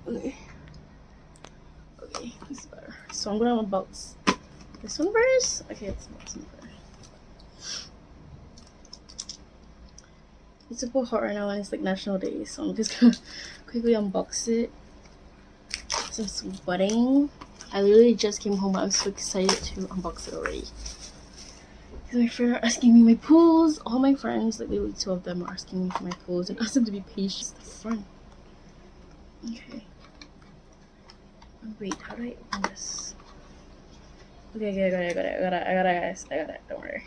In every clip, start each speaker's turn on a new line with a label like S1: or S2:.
S1: Okay. Okay, this is better. So I'm gonna unbox this one first. Okay, let's unbox this one first. It's super hot right now and it's like National Day, so I'm just gonna quickly unbox it. So I'm sweating. I literally just came home, but I'm so excited to unbox it already. Because my friends are asking me my pulls. All my friends, like literally 2 of them, are asking me for my pulls and ask them to be patient. It's the front. Okay. Wait, how do I open this? Okay, I got it, guys. I got it, don't worry.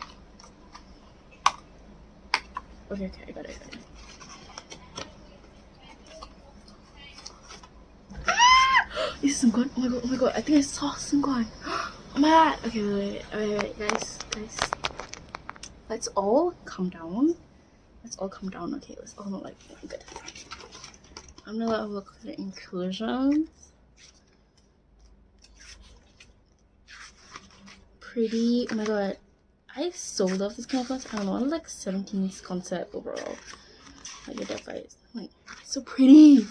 S1: Okay, I got it. This is Sungwan. Oh my god, I think I saw Sungwan. Oh my god. Okay, wait, guys. Let's all calm down. Okay, let's all not like good. I'm gonna look at the inclusions. Pretty. Oh my god. I so love this kind of concept. I don't know, I like 17's concept overall. Like your device. Like, it's so pretty.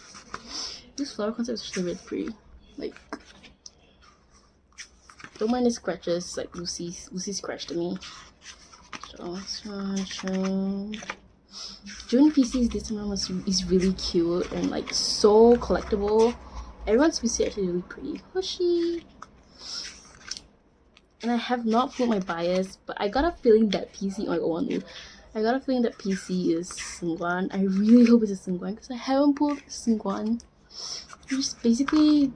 S1: This flower concept is actually really pretty. Like, don't mind the scratches. Like Lucy scratched me. June PC's this one is really cute and like so collectible. Everyone's PC is actually really pretty. Hoshi. And I have not pulled my bias, but I got a feeling that PC. Oh my god, I got a feeling that PC is Sungwan. I really hope it's a Sungwan because I haven't pulled Sungwan. Just basically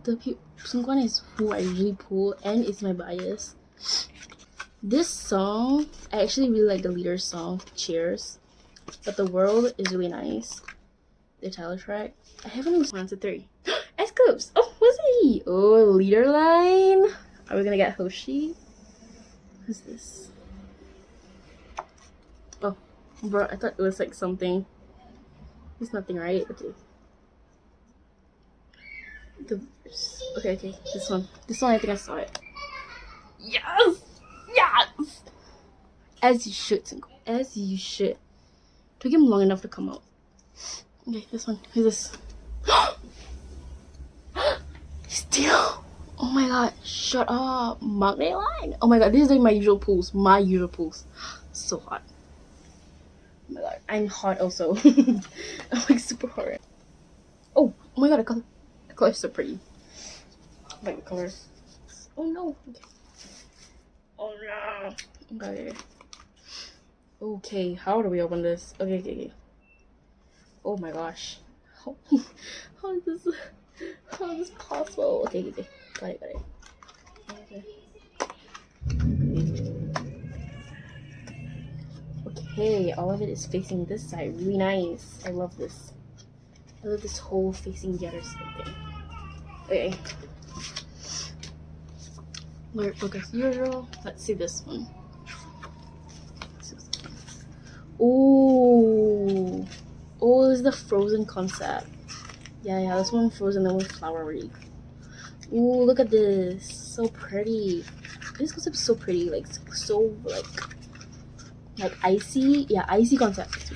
S1: Sungwan is who I usually pull and it's my bias. This song, I actually really like the leader song, Cheers. But the world is really nice. The title track. I haven't listened 1 to 3. S-Coops! Oh, what's he? Oh, leader line. Are we gonna get Hoshi? Who's this? Oh, bro, I thought it was like something. There's nothing, right? Okay. Okay, this one I think I saw it. Yes! As you should, Single. As you should. Took him long enough to come out. Okay, this one. Who's this? Still. Oh my god, shut up. Magnet line. Oh my god, this is like my usual pulls. So hot. Oh my god, I'm hot also. I'm like super hot. Oh my god, the color is so pretty. I like the colors. Oh no. Okay. Oh no. Okay. Okay, how do we open this? Okay. Oh my gosh. How is this possible? Okay. Got it. Okay, all of it is facing this side. Really nice. I love this. I love this whole facing the other side thing. Okay. Look as usual. Let's see this one. Oh, this is the frozen concept. Yeah, this one frozen, that one flowery. Ooh, look at this. So pretty. This concept is so pretty. Like, so, like icy. Yeah, icy concept.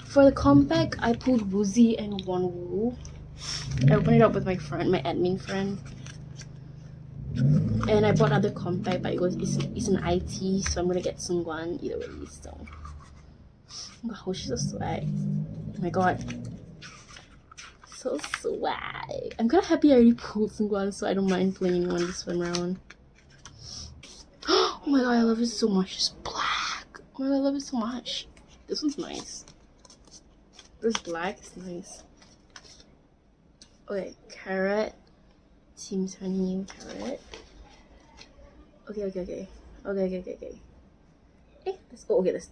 S1: For the compact, I pulled Woozy and Wonwoo. I opened it up with my friend, my admin friend. And I bought other compact, but it's an IT, so I'm gonna get Sungwan either way. So, oh, she's so swag. Oh my god, so swag. I'm kind of happy I already pulled Sungwan, so I don't mind playing anyone this one round. Oh my god, I love it so much. It's black. Oh my god, I love it so much. This one's nice. This black is nice. Okay, carrot. Team Sunny carrot. Okay. Hey, let's go. Okay, this.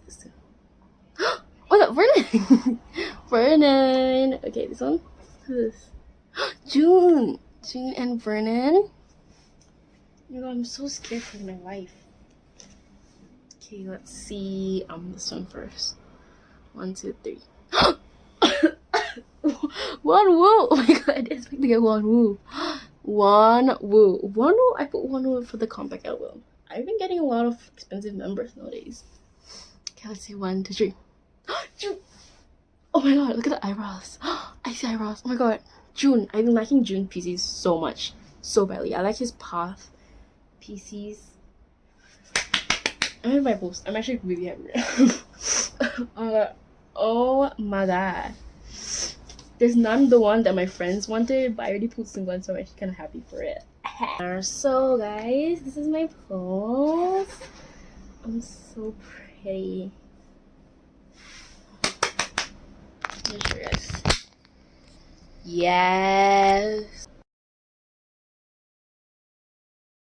S1: Oh my god, Vernon! Vernon! Okay, this one. Who's this? June and Vernon. You know, I'm so scared for my life. Okay, let's see this one first. 1, 2, 3. Wonwoo! Oh my god, I didn't expect to get Wonwoo. Wonwoo. I put Wonwoo for the compact album. I've been getting a lot of expensive members nowadays. Okay, let's see. 1, 2, 3. Oh my god, look at the eyebrows. I see eyebrows. Oh my god. June. I've been liking June PCs so much, so badly. I like his path PCs. I made my post. I'm actually really happy. Oh my god. There's none the one that my friends wanted, but I already posted one, so I'm actually kind of happy for it. So guys, this is my post. I'm so pretty. Let me show you guys. Yeah.